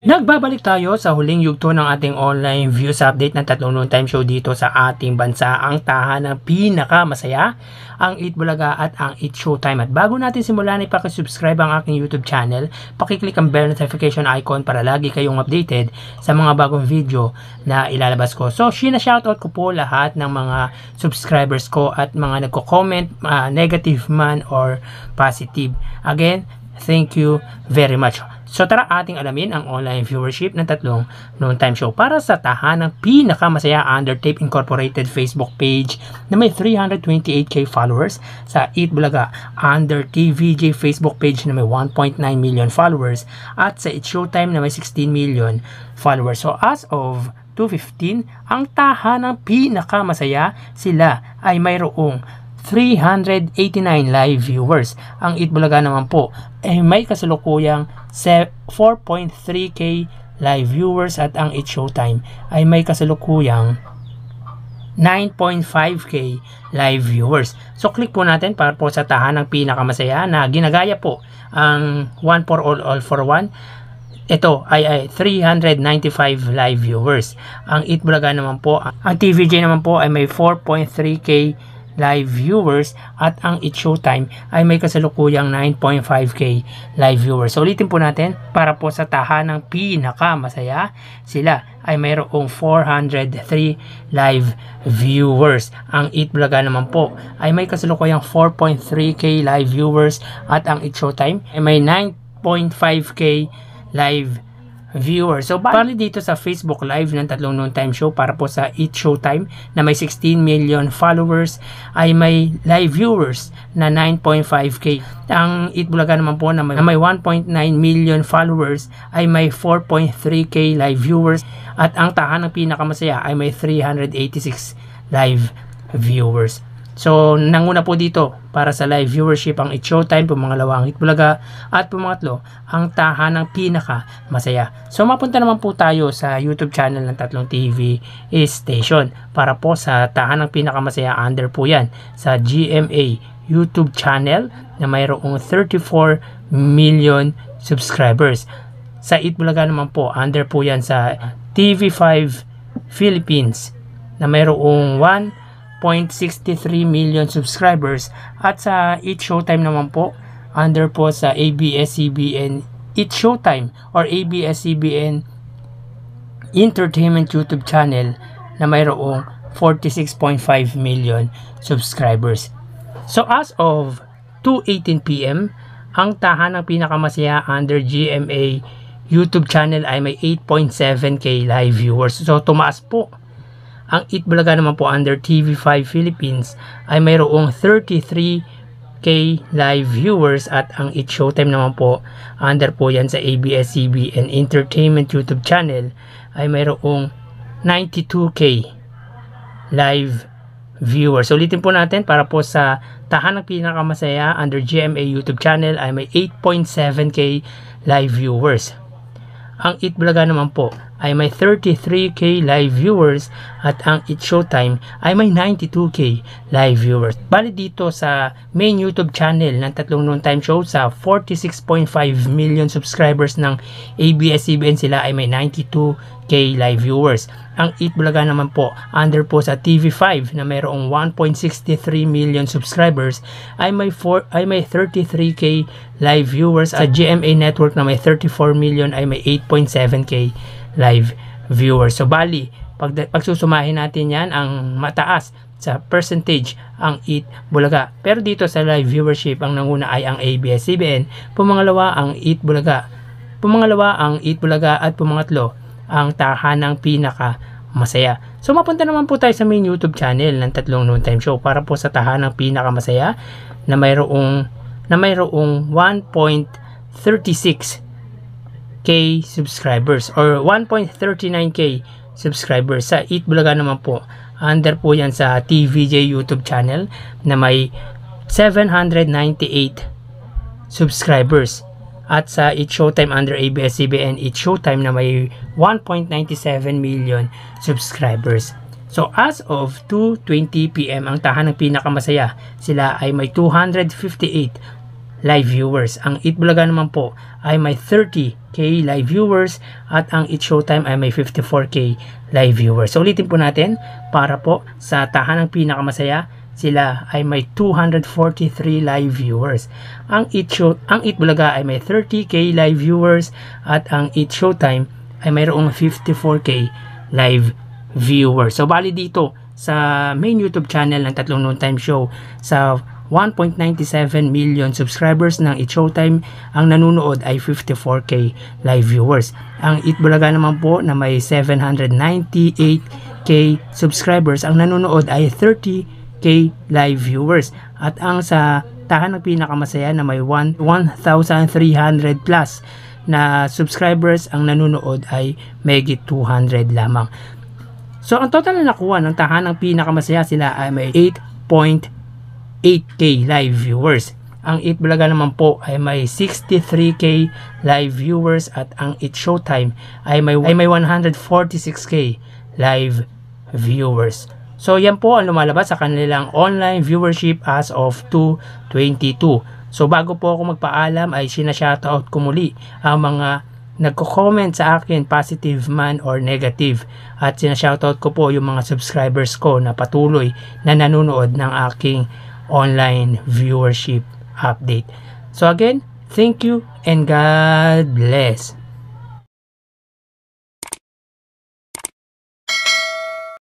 Nagbabalik tayo sa huling yugto ng ating online views update ng tatlong noon time show dito sa ating bansa. Ang tahanang pinakamasaya, ang Eat Bulaga at ang Eat Showtime. At bago natin simulan, ipakisubscribe ang aking YouTube channel. Pakiclick ang bell notification icon para lagi kayong updated sa mga bagong video na ilalabas ko. So, shoutout ko po lahat ng mga subscribers ko at mga nagko-comment, negative man or positive. Again, thank you very much. So tara ating alamin ang online viewership ng tatlong noon time show para sa tahanang pinakamasaya Undertape Incorporated Facebook page na may 328k followers, sa Eat Bulaga Under TVJ Facebook page na may 1.9 million followers, at sa Eat Showtime na may 16 million followers. So as of 2:15, ang tahanang pinakamasaya, sila ay mayroong 389 live viewers. Ang Eat Bulaga naman po ay may kasalukuyang 4.3k live viewers, at ang Eat Showtime ay may kasalukuyang 9.5k live viewers. So click po natin para po sa tahanang pinakamasaya na ginagaya po ang one for all for one. Ito ay 395 live viewers. Ang Eat Bulaga naman po, ang TVJ naman po ay may 4.3k live viewers, at ang Eat Showtime ay may kasalukuyang 9.5k live viewers. So ulitin po natin para po sa tahanang pinakamasaya, sila ay mayroong 403 live viewers. Ang Eat Bulaga naman po ay may kasalukuyang 4.3k live viewers, at ang Eat Showtime ay may 9.5k live viewers. So bali dito sa Facebook Live ng tatlong noon time show para po sa Eat Showtime na may 16 million followers ay may live viewers na 9.5k. Ang Eat Bulaga naman po na may 1.9 million followers ay may 4.3k live viewers, at ang tahanang pinakamasaya ay may 386 live viewers. So, nanguna po dito para sa live viewership ang Eat Showtime, pumangalawa ang Eat Bulaga, at pumangatlo ang tahanang pinaka masaya. So, mapunta naman po tayo sa YouTube channel ng tatlong TV station para po sa tahanang pinaka masaya. Under po yan sa GMA YouTube channel na mayroong 34 million subscribers. Sa Eat Bulaga naman po, under po yan sa TV5 Philippines na mayroong 1.63 million subscribers, at sa Eat Showtime naman po, under po sa ABS-CBN Eat Showtime or ABS-CBN Entertainment YouTube channel na mayroong 46.5 million subscribers. So as of 2:18 PM, ang tahanang pinakamasaya under GMA YouTube channel ay may 8.7k live viewers. So tumaas po. Ang Eat Bulaga naman po under TV5 Philippines ay mayroong 33k live viewers, at ang Eat Showtime naman po, under po yan sa ABS-CBN Entertainment YouTube channel, ay mayroong 92k live viewers. So ulitin po natin para po sa tahanang pinakamasaya under GMA YouTube channel ay may 8.7k live viewers. Ang Eat Bulaga naman po ay may 33k live viewers, at ang Eat Showtime ay may 92k live viewers. Bali dito sa main YouTube channel ng tatlong noon time show, sa 46.5 million subscribers ng ABS-CBN, sila ay may 92k live viewers. Ang Eat Bulaga naman po, under po sa TV5 na mayroong 1.63 million subscribers, ay may 33k live viewers. Sa GMA Network na may 34 million ay may 8.7k live viewers. So bali, pagsusumahin natin yan, ang mataas sa percentage ang Eat Bulaga. Pero dito sa live viewership, ang nanguna ay ang ABS-CBN, pumangalawa ang Eat Bulaga, at pumangatlo ang tahanang pinaka masaya. So mapunta naman po tayo sa main YouTube channel ng tatlong noon time show para po sa tahanang pinaka masaya na mayroong 1.36k subscribers or 1.39k subscribers. Sa Eat Bulaga naman po, under po yan sa TVJ YouTube channel na may 798 subscribers, at sa Eat Showtime under ABS-CBN Eat Showtime na may 1.97 million subscribers. So as of 2:20 PM, ang tahanang pinakamasaya, sila ay may 258 live viewers. Ang Eat Bulaga naman po ay may 30k live viewers at ang Eat Showtime ay may 54k live viewers. So ulitin po natin, para po sa Tahanang Pinakamasaya, sila ay may 243 live viewers. Ang Eat Bulaga ay may 30k live viewers at ang Eat Showtime ay mayroong 54k live viewers. So bali dito sa main YouTube channel ng Tatlong Noontime Show, sa 1.97 million subscribers ng Eat Showtime, ang nanonood ay 54k live viewers. Ang Eat Bulaga naman po na may 798k subscribers, ang nanonood ay 30k live viewers. At ang sa Tahanang Pinakamasaya na may 1,300 plus na subscribers, ang nanonood ay megit 200 lamang. So ang total na nakuha ng Tahanang Pinakamasaya, sila ay may 8.8k live viewers. Ang Eat Bulaga naman po ay may 63k live viewers at ang Eat Showtime ay may 146k live viewers. So yan po ang lumalabas sa kanilang online viewership as of 2/22. So bago po ako magpaalam ay sinashoutout ko muli ang mga nagko-comment sa akin, positive man or negative, at sinashoutout ko po yung mga subscribers ko na patuloy na nanonood ng aking online viewership update. So again, thank you and God bless.